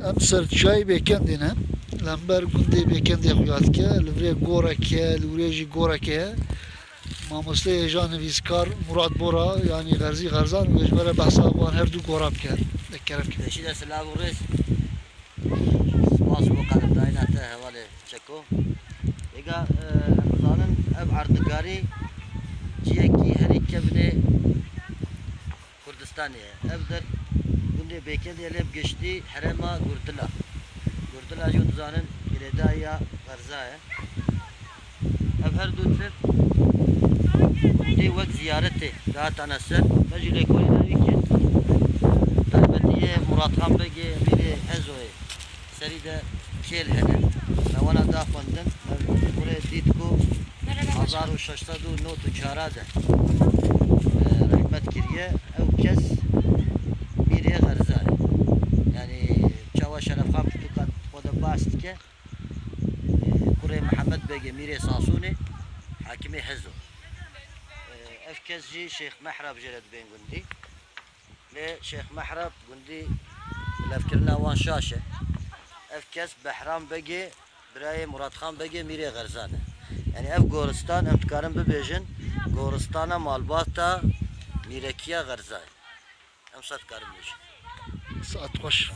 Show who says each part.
Speaker 1: ام سر چای بیکندینه لمبر گنده بیکندی خویات که لوری گورا که لوری جی گورا که ماموسته جان ویزکار مراد بورا yani غرزی غرزان و جبر بحثا وان هر دو گوراب کرد دکرم که
Speaker 2: Beşi de silah vururuz. Spas bu kadar dayanatı havalı çeko. Ega Ramazan'ın ev ardıgari ciyeki her iki bine Kurdistan'ya. Evdir günde bekendi elep geçti Herema Gurdula. Gurdula Juduzan'ın iredaya garzaya. Ev her dutfer günde vak ziyareti rahat anası. Mecile koyuna iken Taybetiye Murat Han Begi biri Ezo'yu seri de kel hene. Ravana da fandın. Buraya ditku Hazaru şaştadu notu çarade. Rahmet kiriye ev kes miriye garzay. Yani Çava Şeref Han tutukat o da bast ki Kure Muhammed Begi miriye Sasuni Hakimi Hezo. Ev kesci Şeyh Mehrab Jeled Ben Gundi. Le Şeyh Mehrab Gundi lefkirna wan şaşe. Evkes Behram Begi Birayı Murat Han Begi Miriye Garzane. Yani ev Goristan em tikarim bibêjin Goristana Malbata Mirekiya Garzay. Em sat karim bêjin.
Speaker 1: saat hoş.